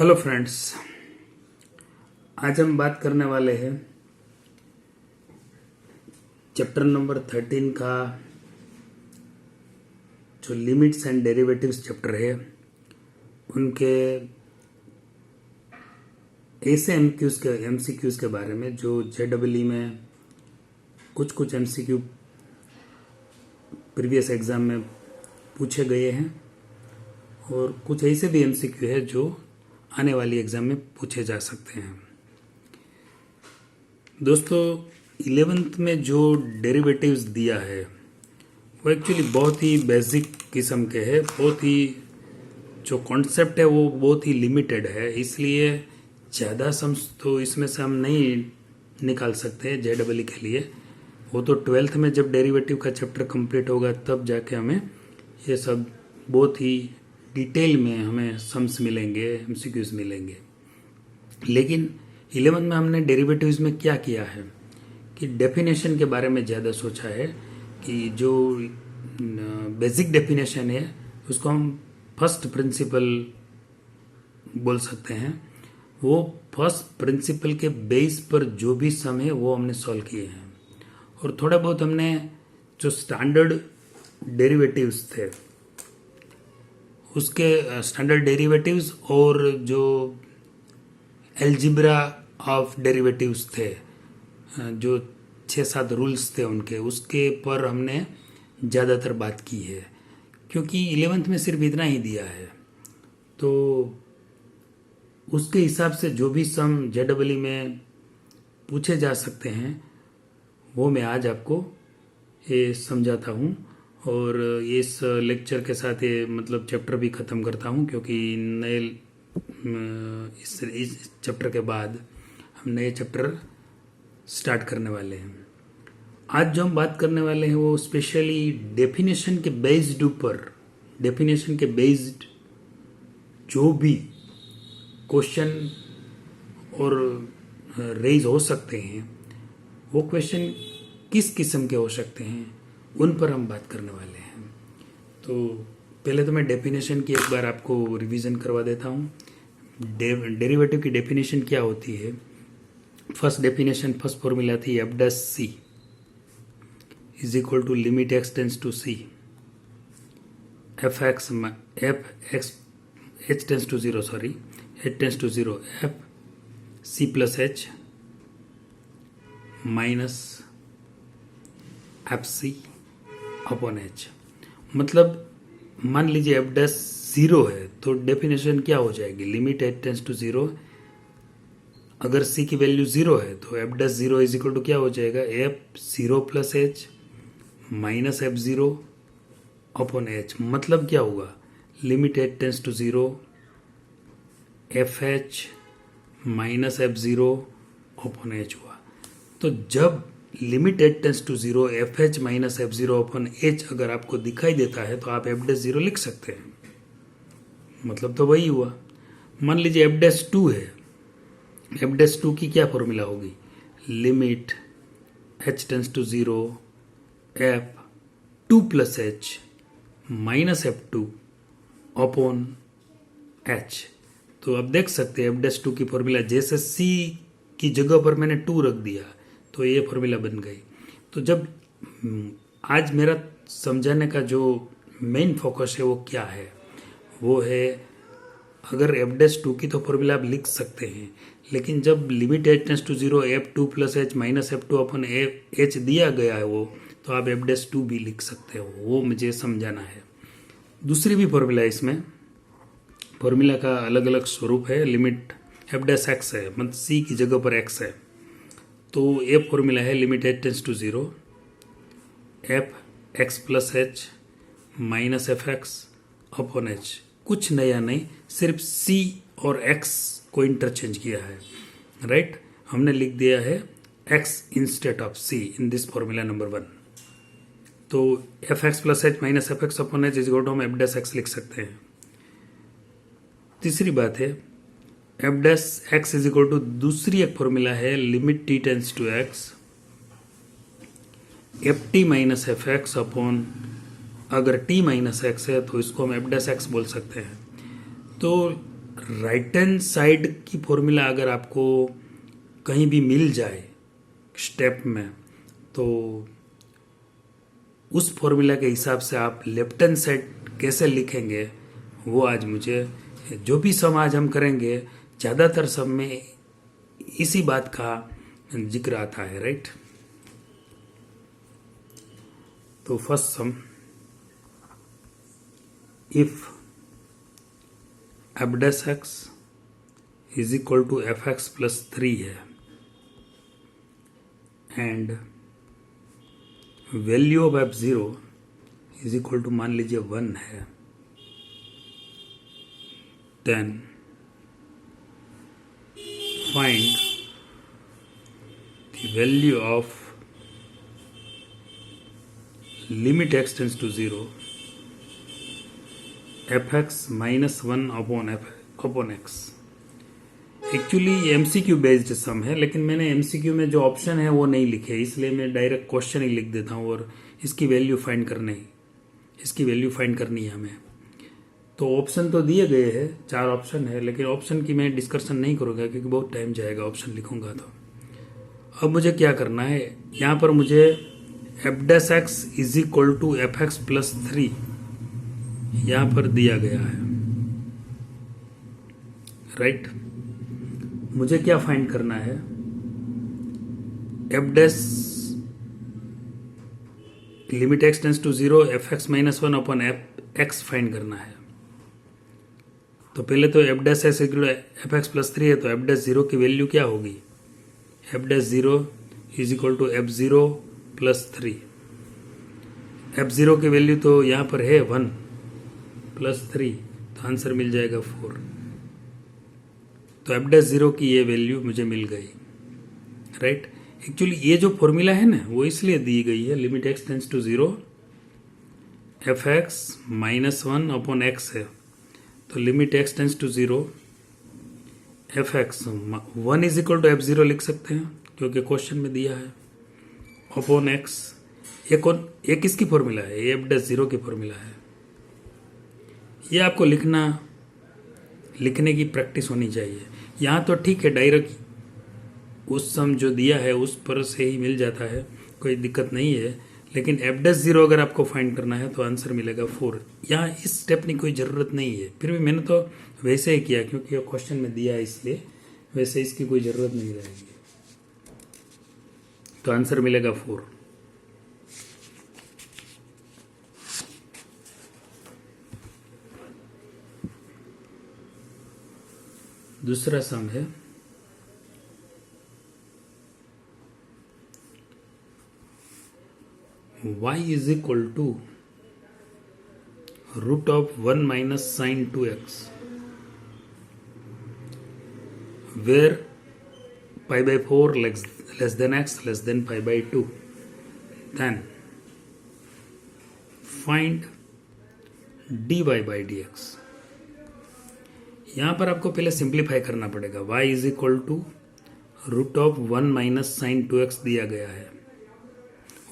Hello friends, आज हम बात करने वाले हैं चैप्टर नंबर 13 का जो लिमिट्स एंड डेरिवेटिव्स चैप्टर है उनके ऐसे एमसीक्यूज के बारे में जो जेडब्ल्यू में कुछ एमसीक्यू प्रीवियस एग्जाम में पूछे गए हैं और कुछ ऐसे भी एमसीक्यू है जो आने वाली एग्जाम में पूछे जा सकते हैं। दोस्तों, 11th में जो डेरिवेटिव्स दिया है वो एक्चुअली बहुत ही बेसिक किस्म के है, बहुत ही जो कॉन्सेप्ट है वो बहुत ही लिमिटेड है, इसलिए ज़्यादा सम्स तो इसमें से हम नहीं निकाल सकते जेडब्ल्यू के लिए। वो तो 12th में जब डेरिवेटिव का चैप्टर कंप्लीट होगा तब जाके हमें ये सब बहुत ही डिटेल में हमें सम्स मिलेंगे, एमसीक्यूज मिलेंगे। लेकिन 11th में हमने डेरिवेटिव्स में क्या किया है कि डेफिनेशन के बारे में ज़्यादा सोचा है कि जो बेसिक डेफिनेशन है उसको हम फर्स्ट प्रिंसिपल बोल सकते हैं। वो फर्स्ट प्रिंसिपल के बेस पर जो भी सम है वो हमने सॉल्व किए हैं और थोड़ा बहुत हमने जो स्टैंडर्ड डेरिवेटिव्स थे उसके स्टैंडर्ड डेरिवेटिव्स और जो एल्जिब्रा ऑफ डेरिवेटिव्स थे, जो 6-7 रूल्स थे उनके, उसके पर हमने ज़्यादातर बात की है क्योंकि 11th में सिर्फ इतना ही दिया है। तो उसके हिसाब से जो भी सम जेडब्ल्यू में पूछे जा सकते हैं वो मैं आज आपको ये समझाता हूँ और इस लेक्चर के साथ ये मतलब चैप्टर भी ख़त्म करता हूँ क्योंकि नए इस चैप्टर के बाद हम नए चैप्टर स्टार्ट करने वाले हैं। आज जो हम बात करने वाले हैं वो स्पेशली डेफिनेशन के बेस्ड ऊपर, डेफिनेशन के बेस्ड जो भी क्वेश्चन और रेज हो सकते हैं वो क्वेश्चन किस किस्म के हो सकते हैं उन पर हम बात करने वाले हैं। तो पहले तो मैं डेफिनेशन की एक बार आपको रिवीजन करवा देता हूँ। डेरिवेटिव की डेफिनेशन क्या होती है? फर्स्ट डेफिनेशन, फर्स्ट फॉर्मूला थी F dash C is equal to limit x tends to C F H tends to zero H tends to zero F C plus H minus F C upon H. मतलब मान लीजिए F dash 0 है तो definition क्या हो जाएगी? Limit H tends to 0, अगर सी की वैल्यू 0 है तो F dash 0 is equal to क्या हो जाएगा? F 0 plus H minus F 0 upon H. मतलब क्या होगा? Limit H tends to 0 F H minus F 0 upon H हुआ। तो जब limit H tends to 0 F H minus F 0 upon H अगर आपको दिखाई देता है तो आप एफ डैश 0 लिख सकते हैं। मतलब तो वही हुआ। मान लीजिए एफ डैश 2 है, एफ डैश 2 की क्या फॉर्मूला होगी? Limit H tends to 0 F 2 plus H minus F 2 upon H. तो आप देख सकते हैं एफ डैश 2 की फॉर्मूला, जैसे सी की जगह पर मैंने 2 रख दिया तो ये फॉर्मूला बन गई। तो जब आज मेरा समझाने का जो मेन फोकस है वो क्या है? वो है अगर एफ डैश 2 की तो फॉर्मूला आप लिख सकते हैं, लेकिन जब limit H tends to 0 F 2 plus H minus F 2 upon H दिया गया है वो, तो आप एफ डैश 2 भी लिख सकते हो। वो मुझे समझाना है। दूसरी भी फॉर्मूला है इसमें, फॉर्मूला का अलग अलग स्वरूप है। लिमिट एफ डैश एक्स है, मतलब सी की जगह पर एक्स है, तो ये फॉर्मूला है limit H tends to 0 F x plus H minus F x upon H. कुछ नया नहीं, सिर्फ सी और एक्स को इंटरचेंज किया है, राइट? हमने लिख दिया है X instead of C in this formula number 1। तो F x plus H minus F x upon H is equal to हम एफ डैश एक्स लिख सकते हैं। तीसरी बात है F dash x is equal to, दूसरी एक फॉर्मूला है limit T tends to X F T minus F x upon, अगर टी माइनस एक्स है तो इसको हम एफ डैश एक्स बोल सकते हैं। तो राइट हैंड साइड की फॉर्मूला अगर आपको कहीं भी मिल जाए स्टेप में, तो उस फॉर्मूला के हिसाब से आप लेफ्ट हैंड साइड कैसे लिखेंगे वो आज मुझे, जो भी सम आज हम करेंगे ज़्यादातर सम में इसी बात का जिक्र आता है, राइट। तो first sum, if f dash x is equal to F x plus 3 है and value of f zero is equal to मान लीजिए 1 है, then find the value of limit x tends to 0 F x minus 1 upon x. Actually MCQ based sum है, लेकिन मैंने MCQ में जो option है वो नहीं लिखे, इसलिए मैं डायरेक्ट क्वेश्चन ही लिख देता हूँ और इसकी वैल्यू फाइंड करनी है हमें। तो ऑप्शन तो दिए गए हैं, 4 ऑप्शन है, लेकिन ऑप्शन की मैं डिस्कशन नहीं करूँगा क्योंकि बहुत टाइम जाएगा ऑप्शन लिखूंगा तो। अब मुझे क्या करना है, यहाँ पर मुझे F dash x is equal to F x plus 3 यहाँ पर दिया गया है, राइट। मुझे क्या फाइंड करना है, F dash limit x tends to 0 F x minus 1 upon F X find करना है। तो पहले तो F dash F x plus 3 है, तो एफ डैश 0 की वैल्यू क्या होगी, F dash 0 is equal to F 0 plus 3। F 0 की वैल्यू तो यहाँ पर है 1 प्लस 3, तो आंसर मिल जाएगा 4। तो एफ डैश 0 की ये वैल्यू मुझे मिल गई, राइट। एक्चुअली ये जो फॉर्मूला है ना वो इसलिए दी गई है, limit x tends to 0 F x minus 1 upon X है, तो limit x tends to 0 F X 1 is equal to F 0 लिख सकते हैं क्योंकि क्वेश्चन में दिया है, अपॉन एक्स। ये किसकी फॉर्मूला है, ये एफ डैश 0 की फॉर्मूला है। ये आपको लिखने की प्रैक्टिस होनी चाहिए। यहाँ तो ठीक है, डायरेक्ट उस सम जो दिया है उस पर से ही मिल जाता है, कोई दिक्कत नहीं है, लेकिन एफ डैश 0 अगर आपको फाइंड करना है तो आंसर मिलेगा 4। यहाँ इस स्टेप की कोई ज़रूरत नहीं है, फिर भी मैंने तो वैसे ही किया क्योंकि ये क्वेश्चन में दिया है, इसलिए वैसे इसकी कोई ज़रूरत नहीं रहेगी। तो आंसर मिलेगा 4। दूसरा सम है, y is equal to root of 1 minus sine 2x where pi by 4 less than x less than pi by 2, then find dy by dx। यहाँ पर आपको पहले सिंप्लीफाई करना पड़ेगा। y is equal to root of 1 minus sine 2x दिया गया है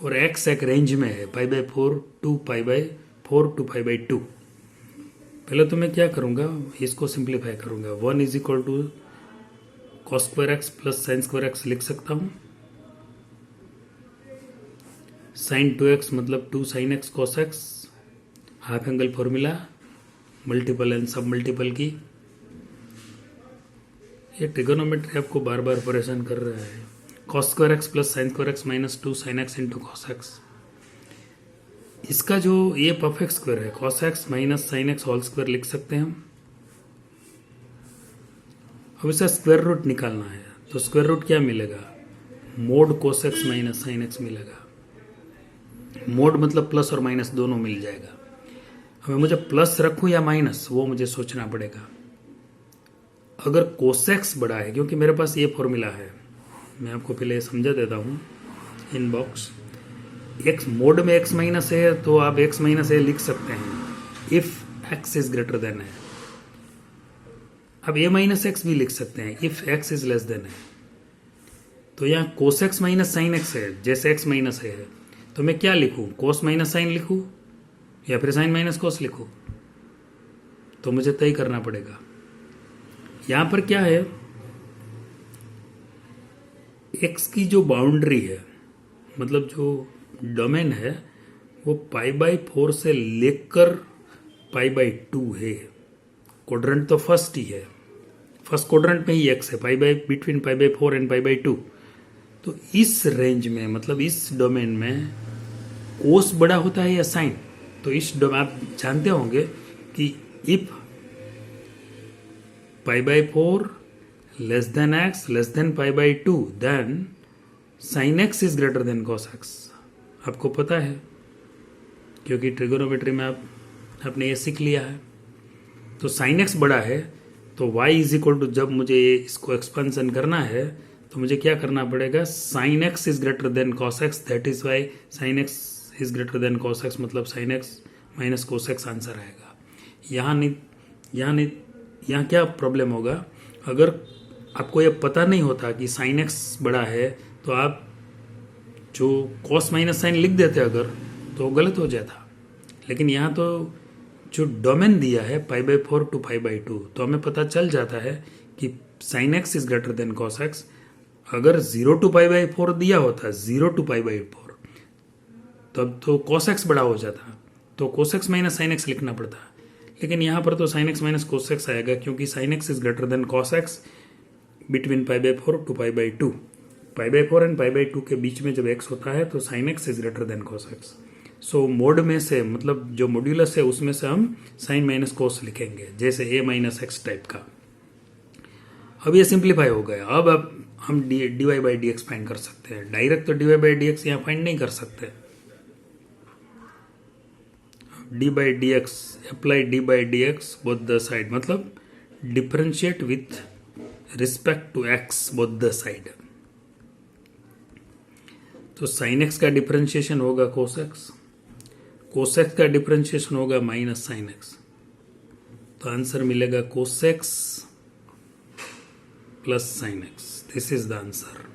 और x एक रेंज में है, pi by 4 to pi by 4 to pi by 2। पहले तो मैं क्या करूँगा, इसको सिंप्लीफाई करूँगा। 1 is equal to cos square X plus sine square X लिख सकता हूँ। साइन 2x मतलब 2 sine X cos X, half angle formula, multiple and sub multiple की। ये ट्रिगोनोमेट्री आपको बार बार परेशान कर रहा है। Cos square X plus sine square X minus 2 sine X into cos X. इसका जो ये परफेक्ट स्क्वायर है, cos X minus sine X whole square लिख सकते हैं हम। अब इसका स्क्वायर रूट निकालना है, तो स्क्वायर रूट क्या मिलेगा, mode cos x minus sine x मिलेगा। मोड मतलब प्लस और माइनस दोनों मिल जाएगा। हमें मुझे प्लस रखूं या माइनस वो मुझे सोचना पड़ेगा। अगर कोसेक्स बड़ा है, क्योंकि मेरे पास ये फॉर्मूला है, मैं आपको पहले समझा देता हूँ इन बॉक्स। एक्स मोड में एक्स माइनस है तो आप एक्स माइनस ए लिख सकते हैं if x is greater then है। अब ए माइनस एक्स भी लिख सकते हैं if x is less than है। तो यहाँ कोसेक्स माइनस साइन एक्स है, जैसे एक्स माइनस है, तो मैं क्या लिखूँ, कोस माइनस साइन लिखूँ या फिर साइन माइनस कोस लिखूँ, तो मुझे तय करना पड़ेगा। यहां पर क्या है, एक्स की जो बाउंड्री है, मतलब जो डोमेन है, वो π/4 से लेकर π/2 है। क्वाड्रेंट तो फर्स्ट ही है, फर्स्ट क्वाड्रेंट में ही एक्स है, बिटवीन π/4 एंड π/2। तो इस रेंज में, मतलब इस डोमेन में कोस बड़ा होता है या साइन? तो इस डोमेन आप जानते होंगे कि if π/4 less than x less than π/2 then sine x is greater than cos x. आपको पता है, क्योंकि ट्रिगोनोमेट्री में आपने ये सीख लिया है। तो साइन एक्स बड़ा है तो y इज इक्वल टू, जब मुझे इसको एक्सपेंशन करना है तो मुझे क्या करना पड़ेगा, sine x is greater than cos x, that is y sine x is greater than cos x, मतलब sine x minus cos x answer आएगा। यहाँ क्या प्रॉब्लम होगा, अगर आपको ये पता नहीं होता कि साइन एक्स बड़ा है तो आप जो कॉस माइनस साइन लिख देते अगर, तो गलत हो जाता। लेकिन यहाँ तो जो डोमेन दिया है π/4 टू π/2, तो हमें पता चल जाता है कि sign x is greater than cos x. अगर 0 टू π/4 दिया होता, 0 टू π/4, तब तो cos x बड़ा हो जाता, तो cos x minus sine x लिखना पड़ता। लेकिन यहाँ पर तो sine x minus cos x आएगा, क्योंकि sine x is greater than cos x between π/4 to π/2। π/4 and π/2 के बीच में जब x होता है तो sine x is greater than cos x. So mod में से, मतलब जो मॉड्यूलस है उसमें से हम साइन माइनस कोस लिखेंगे, जैसे a माइनस एक्स टाइप का। अब ये सिंप्लीफाई हो गया। अब हम dy/dx फाइंड कर सकते हैं। डायरेक्ट तो dy/dx यहाँ फाइंड नहीं कर सकते। d/dx, apply d/dx both the side, मतलब differentiate with respect to x both the side. तो साइन एक्स का डिफरेंशिएशन होगा कोस एक्स, कोस एक्स का डिफरेंशिएशन होगा माइनस साइन एक्स, तो आंसर मिलेगा cos x plus sine x. This is the answer.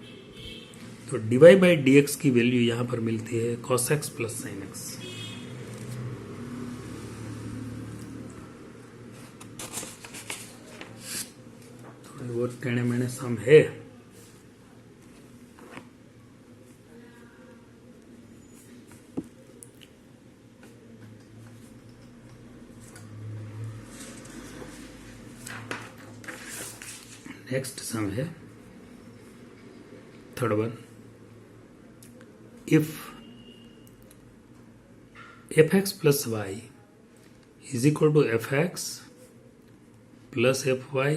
तो dy/dx की वैल्यू यहां पर मिलती है cos x plus sine X. थोड़े बहुत टेढ़े मेढ़े सम है। नेक्स्ट सम है third one. If fx plus y is equal to fx plus fy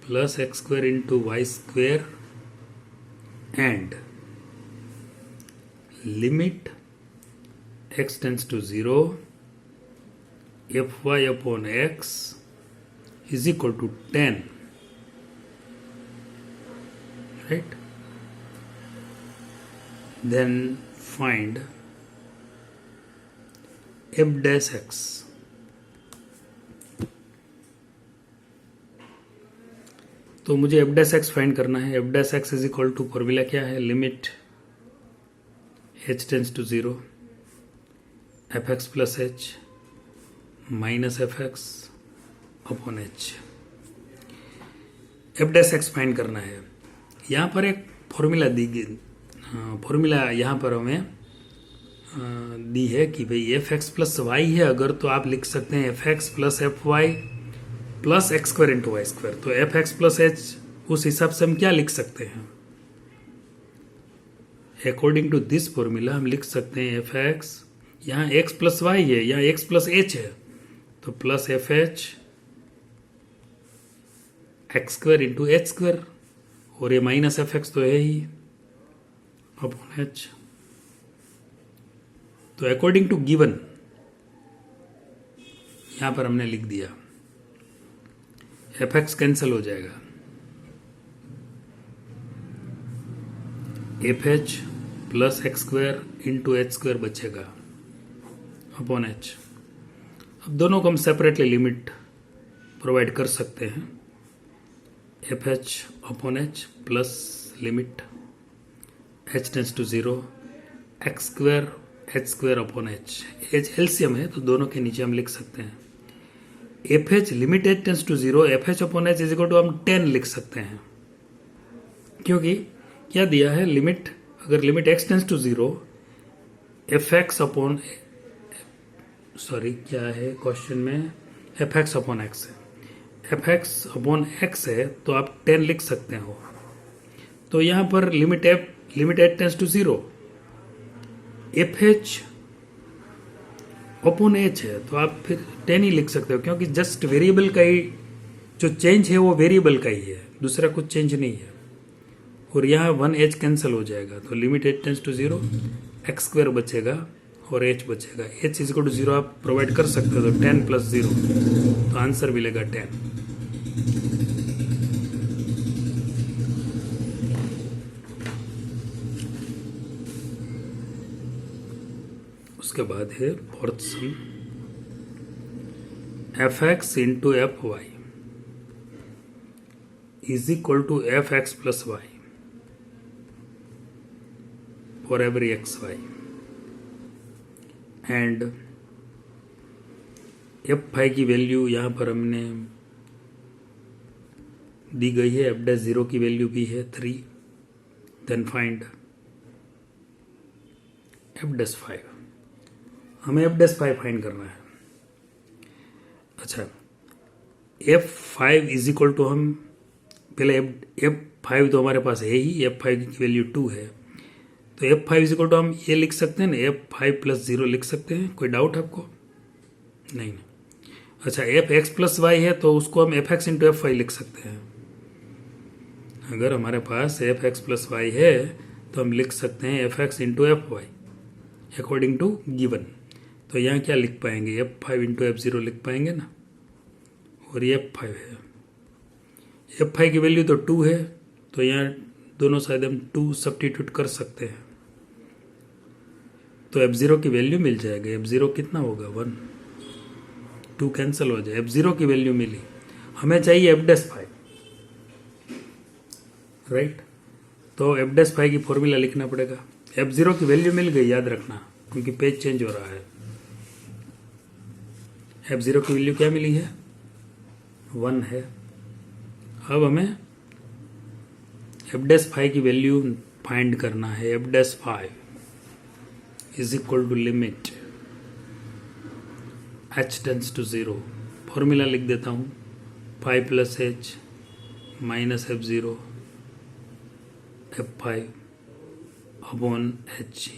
plus x square into Y square and limit x tends to 0 fy upon x is equal to 10, right? Then find f dash x। तो मुझे f dash x find करना है। f dash x is equal to, formula क्या है, limit h tends to 0 fx plus h minus fx upon h। f dash x find करना है। यहाँ पर एक फॉर्मूला दी गई, फॉर्मूला यहाँ पर हमें दी है कि भाई एफ एक्स प्लस वाई है अगर, तो आप लिख सकते हैं F x plus F Y plus x square into Y square. तो एफ एक्स प्लस एच, उस हिसाब से हम क्या लिख सकते हैं, अकॉर्डिंग टू दिस फॉर्मूला हम लिख सकते हैं एफ एक्स, यहाँ एक्स प्लस वाई है, यहाँ एक्स प्लस एच है, तो plus F H x square into H square, और ये माइनस एफ एक्स तो है ही अपॉन एच। तो अकॉर्डिंग टू गिवन यहां पर हमने लिख दिया, एफ एक्स कैंसिल हो जाएगा, F H plus x square into H square बचेगा अपॉन एच। अब दोनों को हम सेपरेटली लिमिट प्रोवाइड कर सकते हैं, F H upon H plus limit h tends to 0 X square H square upon H. H LCM है तो दोनों के नीचे हम लिख सकते हैं F H limit H tends to zero, F H upon H is equal to हम 10 लिख सकते हैं, क्योंकि क्या दिया है लिमिट, अगर limit x tends to zero F x upon, sorry क्या है क्वेश्चन में, एफ एक्स अपॉन एक्स है, एफ एक्स अपॉन एक्स है तो आप 10 लिख सकते हो। तो यहां पर limit H tends to zero F H upon H है तो आप फिर 10 ही लिख सकते हो, क्योंकि जस्ट वेरिएबल का ही जो चेंज है वो वेरिएबल का ही है, दूसरा कुछ चेंज नहीं है। और यहाँ 1 एच कैंसिल हो जाएगा तो limit H tends to zero X square बचेगा और एच बचेगा, H is equal to zero आप प्रोवाइड कर सकते हो, तो 10 प्लस जीरो, तो आंसर मिलेगा 10। उसके बाद है fourth sum, F X into F Y is equal to F x plus Y for every X Y and F five की वैल्यू यहाँ पर हमने दी गई है, एफ डैश जीरो की वैल्यू भी है 3, देन फाइंड एफ डैश 5, हमें एफ डैश 5 फाइंड करना है। अच्छा, एफ 5 इज इक्वल टू हम पहले एफ 5 तो हमारे पास है ही, एफ 5 की वैल्यू 2 है, तो एफ 5 इज इक्वल टू हम ये लिख सकते हैं ना, एफ 5 प्लस 0 लिख सकते हैं, कोई डाउट आपको? नहीं। अच्छा, एफ एक्स प्लस वाई है तो उसको हम F X into F Y लिख सकते हैं। अगर हमारे पास एफ एक्स प्लस वाई है तो हम लिख सकते हैं F X into F Y according to given. तो यहाँ क्या लिख पाएंगे, एफ 5 इंटू एफ 0 लिख पाएंगे ना, और ये एफ 5 है, एफ 5 की वैल्यू तो 2 है, तो यहाँ दोनों साइड हम 2 सब्स्टिट्यूट कर सकते हैं, तो एफ 0 की वैल्यू मिल जाएगी। एफ 0 कितना होगा 1, 2 कैंसिल हो जाए, एफ 0 की वैल्यू मिली, हमें चाहिए एफ डैश 5, राइट। तो एफ डैश 5 की फॉर्मूला लिखना पड़ेगा, एफ 0 की वैल्यू मिल गई, याद रखना क्योंकि पेज चेंज हो रहा है। एफ 0 की वैल्यू क्या मिली है, 1 है। अब हमें एफ डैश 5 की वैल्यू फाइंड करना है, F dash 5 is equal to limit H tends to 0, formula लिख देता हूँ, 5 plus H minus F 0 F 5 upon H.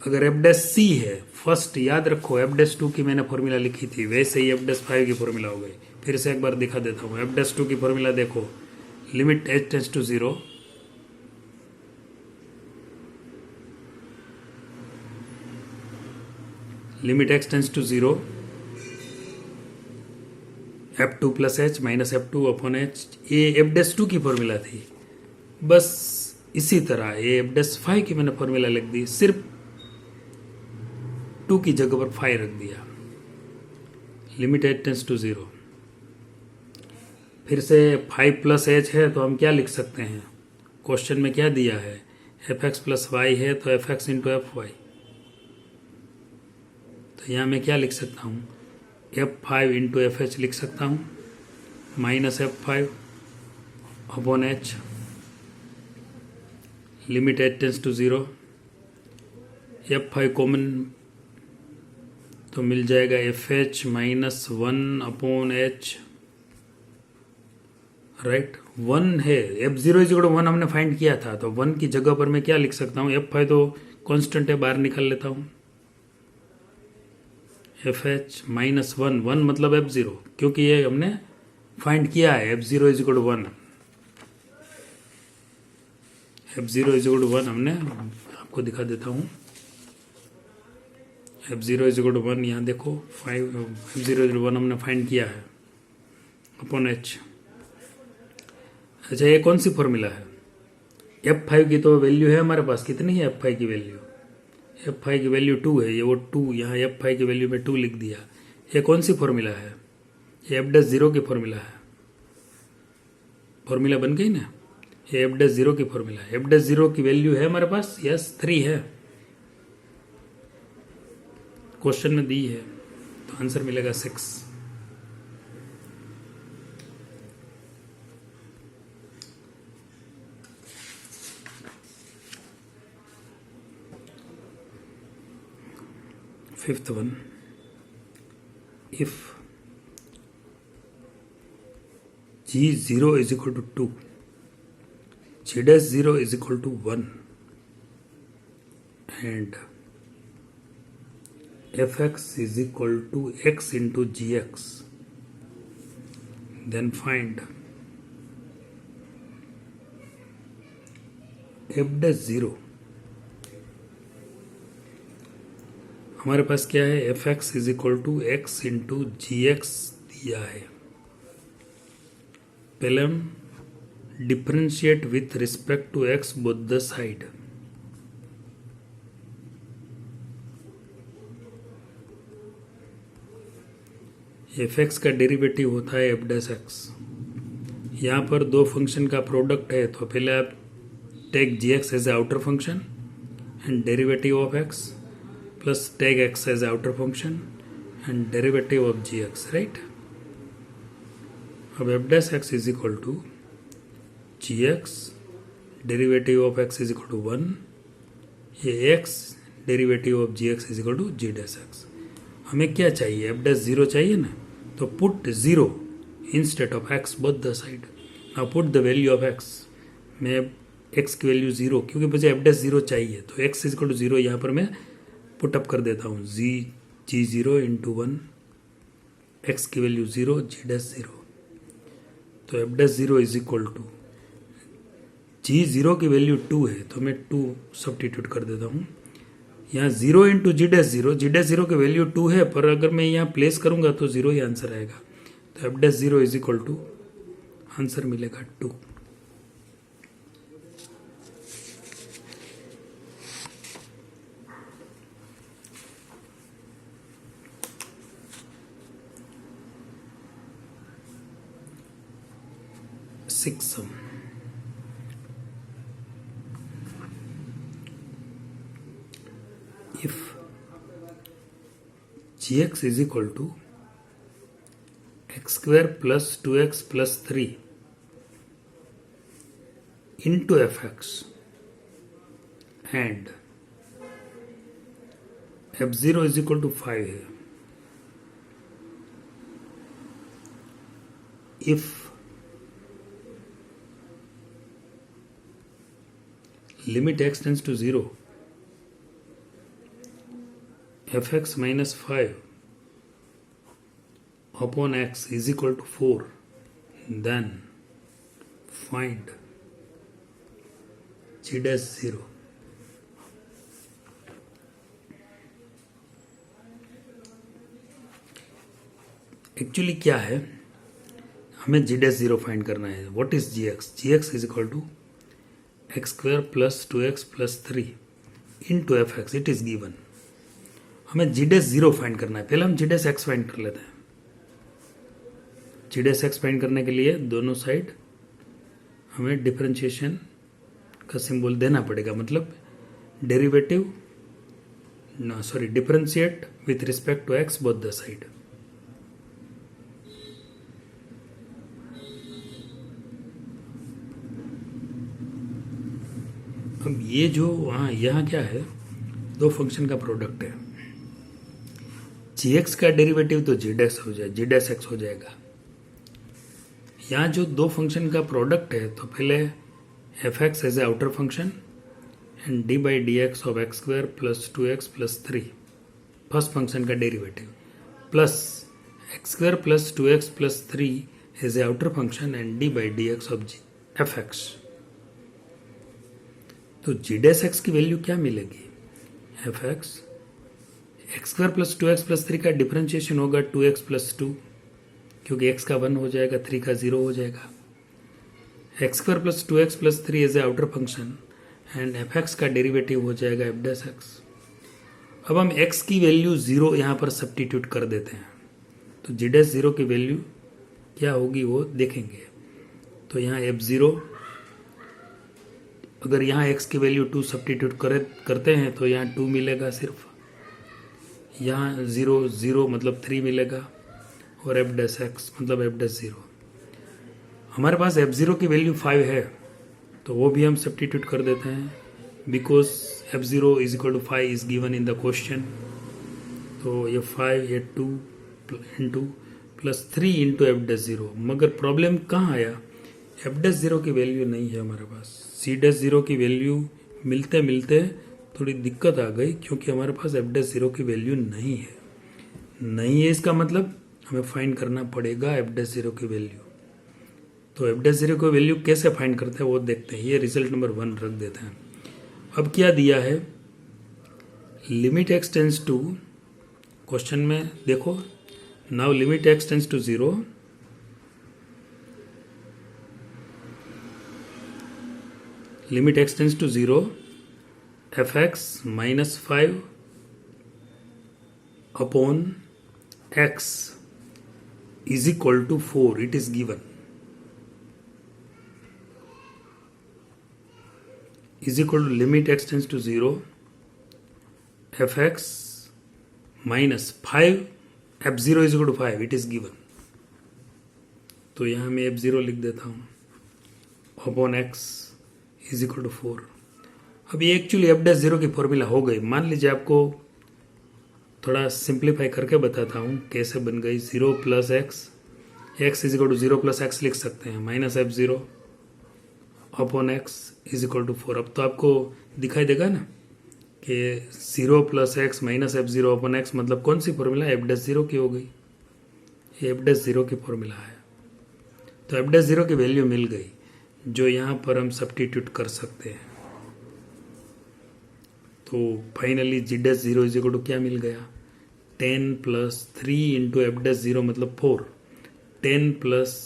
अगर एफ डैश सी है, फर्स्ट याद रखो एफ डैश 2 की मैंने फॉर्मूला लिखी थी, वैसे ही एफ डैश 5 की फॉर्मूला हो गई। फिर से एक बार दिखा देता हूँ, एफ डैश 2 की फॉर्मूला देखो, limit H tends to 0 limit x tends to 0 F 2 plus H minus F 2 upon H, ये एफ डैश 2 की फॉर्मूला थी। बस इसी तरह ये एफ डैश 5 की मैंने फॉर्मूला लिख दी, सिर्फ 2 की जगह पर 5 रख दिया, लिमिट एच टेंस टू 0। फिर से 5 प्लस एच है तो हम क्या लिख सकते हैं, क्वेश्चन में क्या दिया है, एफ एक्स प्लस वाई है तो F X into F Y, तो यहाँ मैं क्या लिख सकता हूँ, एफ 5 इंटू एफ एच लिख सकता हूँ, minus F 5 upon H, limit H tends to 0, F 5 common तो मिल जाएगा F H minus 1 upon H, right. 1 है, एफ 0 इज इक्वल टू 1 हमने फाइंड किया था, तो 1 की जगह पर मैं क्या लिख सकता हूँ, एफ 5 तो कांस्टेंट है, बाहर निकाल लेता हूँ, एफ एच माइनस 1, 1 मतलब एफ 0, क्योंकि ये हमने फाइंड किया है, F 0 is equal to 1, F 0 is equal to 1 हमने, आपको दिखा देता हूँ, एफ 0 इज इक्वल टू 1, यहाँ देखो 5, एफ 0 इज 1 हमने फाइंड किया है अपॉन एच। अच्छा, ये कौन सी फॉर्मूला है, एफ 5 की तो वैल्यू है हमारे पास, कितनी है एफ 5 की वैल्यू, एफ 5 की वैल्यू 2 है, ये वो 2 यहाँ एफ 5 की वैल्यू में 2 लिख दिया। ये कौन सी फॉर्मूला है, ये एफ डैश 0 की फॉर्मूला है, फॉर्मूला बन गई ना, ये एफ डैश 0 की फॉर्मूला है, एफ डैश 0 की वैल्यू है हमारे पास, यस 3 है, क्वेश्चन में दी है, तो आंसर मिलेगा 6। Fifth one, if G0 is equal to 2, G'0 is equal to 1, and fx is equal to x into gx, then find f'0। हमारे पास क्या है, fx is equal to x into gx दिया है। पहले हम differentiate with respect to x both the side. F x का derivative होता है एफ डैश एक्स। यहाँ पर दो फंक्शन का प्रोडक्ट है, तो पहले आप take g x as a outer function and derivative of x, plus take x as a outer function and derivative of g x, right. अब f dash x is equal to g x, derivative of x is equal to 1, ये x derivative of g x is equal to g dash x. हमें क्या चाहिए, f dash 0 चाहिए ना, तो put 0 instead of x both the side. Now put the value of x, मैं x की value 0, क्योंकि मुझे एफ डैश 0 चाहिए, तो एक्स इज इक्वल टू 0 यहाँ पर मैं पुट अप कर देता हूँ। G0 इंटू 1, एक्स की वैल्यू 0, जी डैश 0, तो F dash 0 is equal to G0 की वैल्यू 2 है, तो मैं 2 सब्स्टिट्यूट कर देता हूँ। यहाँ 0 इंटू जी डैश 0, जी डैश 0 की वैल्यू 2 है, पर अगर मैं यहाँ प्लेस करूँगा तो 0 ही आंसर आएगा। तो F dash 0 is equal to answer मिलेगा 2। Sixth sum, if gx is equal to x square plus 2x plus 3 into fx and f0 is equal to 5 है, if limit x tends to 0, fx minus 5 upon x is equal to 4, then find g dash 0। Actually क्या है, हमें G dash 0 find करना है। What is G X? G x is equal to X square plus 2x plus 3 into F X, it is given. हमें G dash 0 find करना है। पहले हम जी डैश एक्स फाइंड कर लेते हैं। जी डैश एक्स फाइंड करने के लिए दोनों साइड हमें डिफरेंशिएशन का सिंबल देना पड़ेगा, मतलब derivative differentiate with respect to x both the side. अब ये जो वहाँ यहाँ क्या है, दो फंक्शन का प्रोडक्ट है। जी एक्स का डेरिवेटिव तो जी डैश हो जाए, जी डैश एक्स हो जाएगा। यहाँ जो दो फंक्शन का प्रोडक्ट है, तो पहले f x as a outer function and d by d x of x square plus 2x plus 3 first function का derivative, plus x square plus 2x plus 3 as a outer function and d by d x of f x. तो g dash x की value क्या मिलेगी? F x x square plus 2x plus 3 का differentiation होगा 2x plus 2, क्योंकि x का 1 हो जाएगा, 3 का 0 हो जाएगा। X square plus 2x plus 3 as a outer function and f x का डेरिवेटिव हो जाएगा एफ डैश एक्स। अब हम x की वैल्यू 0 यहाँ पर सब्स्टिट्यूट कर देते हैं, तो जी डैश 0 की वैल्यू क्या होगी वो देखेंगे। तो यहाँ f0, अगर यहाँ x की वैल्यू 2 सब्स्टिट्यूट करते हैं तो यहाँ 2 मिलेगा सिर्फ, यहाँ 0 0 मतलब 3 मिलेगा, और एफ डैश एक्स मतलब एफ डैश 0। हमारे पास f0 की वैल्यू 5 है, तो वो भी हम सब्स्टिट्यूट कर देते हैं, because f0 is equal to 5 is given in the question. तो ये 5 ये 2 into plus 3 into f dash zero. मगर प्रॉब्लम कहाँ आया, एफ डैश ज़ीरो की वैल्यू नहीं है हमारे पास, सी डैश ज़ीरो की वैल्यू मिलते मिलते थोड़ी दिक्कत आ गई, क्योंकि हमारे पास एफ डैश ज़ीरो की वैल्यू नहीं है। नहीं है इसका मतलब हमें फाइंड करना पड़ेगा एफ डैश ज़ीरो की वैल्यू। तो एफ डैश ज़ीरो की वैल्यू कैसे फाइंड करते हैं वो देखते हैं। ये रिजल्ट नंबर 1 रख देते हैं। अब क्या दिया है, limit x tends to, question में देखो, now limit x tends to 0, limit x tends to 0, F x minus 5 upon x is equal to 4, it is given, is equal to limit x tends to 0, F x minus 5 f zero is equal to 5, it is given. तो यहां मैं f zero लिख देता हूं upon x is equal to 4। अब ये actually F dash zero की formula हो गई। मान लीजिए आपको थोड़ा सिंप्लीफाई करके बताता हूँ कैसे बन गई। 0 plus x, x is equal to 0 plus x लिख सकते हैं, minus f zero upon x is equal to 4। अब तो आपको दिखाई देगा ना कि 0 plus x minus f zero upon x मतलब कौन सी फॉर्मूला, एफ डैश जीरो की हो गई। ये एफ डैश जीरो की फॉर्मूला है। तो एफ डैश जीरो की वैल्यू मिल गई, जो यहाँ पर हम सब्स्टिट्यूट कर सकते हैं। तो finally g dash zero is equal to क्या मिल गया, 10 plus 3 into f dash zero मतलब 4, 10 प्लस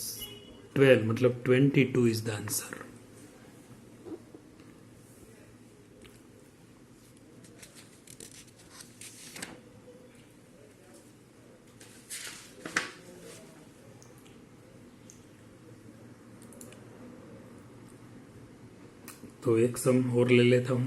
12 मतलब 22 इज द आंसर। तो एक सम और ले लेता हूं।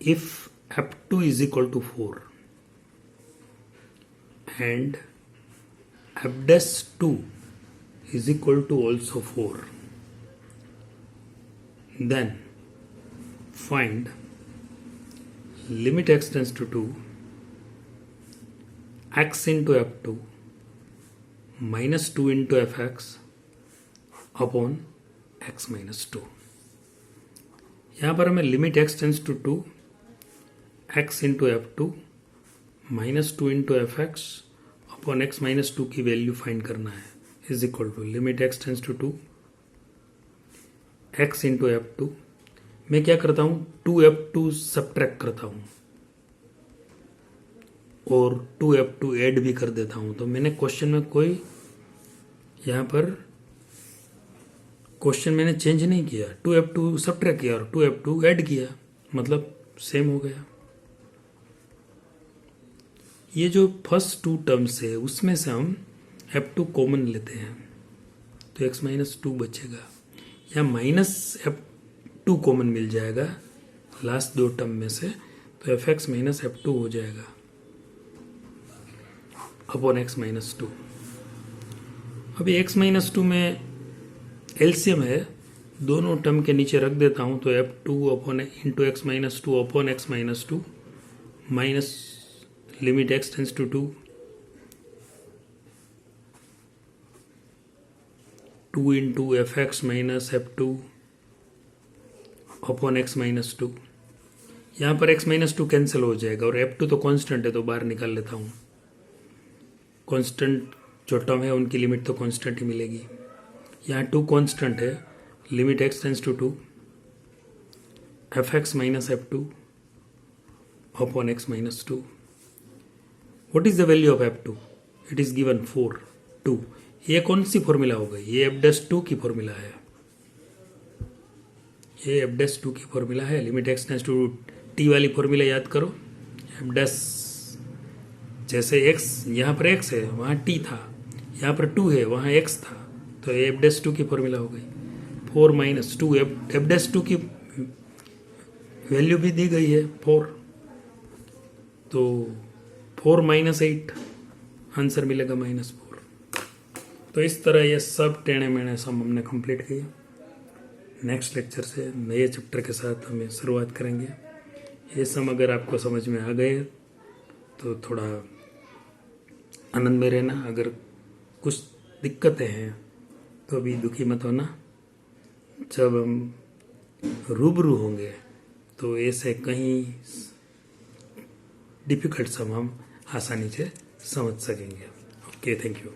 If f2 is equal to 4 and f dash 2 is equal to also 4, then find limit x tends to 2 x into f2 minus 2 into fx upon x minus 2। यहाँ पर हमें limit x tends to 2 x into f two minus 2 into F x upon x minus 2 की value find करना है, is equal to limit x tends to 2 x into f two. मैं क्या करता हूं, 2f2 सब्ट्रैक्ट करता हूं और 2f2 ऐड भी कर देता हूं। तो मैंने क्वेश्चन में कोई यहां पर क्वेश्चन मैंने चेंज नहीं किया, 2f2 सब्ट्रैक्ट किया और 2f2 ऐड किया, मतलब सेम हो गया। ये जो फर्स्ट 2 टर्म्स है उसमें से हम f2 कॉमन लेते हैं, तो x माइनस 2 बचेगा, या माइनस f2 कॉमन मिल जाएगा लास्ट 2 टर्म में से, तो fx माइनस f2 हो जाएगा अपॉन x माइनस 2। अभी x माइनस 2 में एलसीएम है, दोनों टर्म के नीचे रख देता हूं, तो f2 upon into x minus 2 upon x minus 2 minus limit x tends to 2 2 into F x minus f2 upon x minus 2। यहाँ पर x माइनस 2 कैंसिल हो जाएगा और f2 तो कांस्टेंट है तो बाहर निकाल लेता हूँ। कांस्टेंट जो टर्म है उनकी लिमिट तो कांस्टेंट ही मिलेगी। यहाँ 2 कांस्टेंट है, limit x tends to 2 f x minus f2 upon x minus 2। What is the value of f2? It is given 4 2। ये कौन सी फॉर्मूला हो गई? ये f'2 की फॉर्मूला है, ये f'2 की फॉर्मूला है। Limit x tends to t वाली फॉर्मूला याद करो, f' जैसे x यहाँ पर x है वहाँ t था, यहाँ पर 2 है वहाँ x था, तो ये f'2 की फॉर्मूला हो गई। 4 माइनस 2, f'2 की वैल्यू भी दी गई है 4, तो 4 माइनस 8 आंसर मिलेगा -4। तो इस तरह ये सब टेढ़े मेढ़े सम हमने कंप्लीट किए। नेक्स्ट लेक्चर से नए चैप्टर के साथ हमें शुरुआत करेंगे। ये सम अगर आपको समझ में आ गए तो थोड़ा आनंद में रहना। अगर कुछ दिक्कतें हैं तो अभी दुखी मत होना। जब हम रूबरू होंगे तो ऐसे कहीं डिफिकल्ट सम हम आसानी से समझ सकेंगे। Okay, thank you.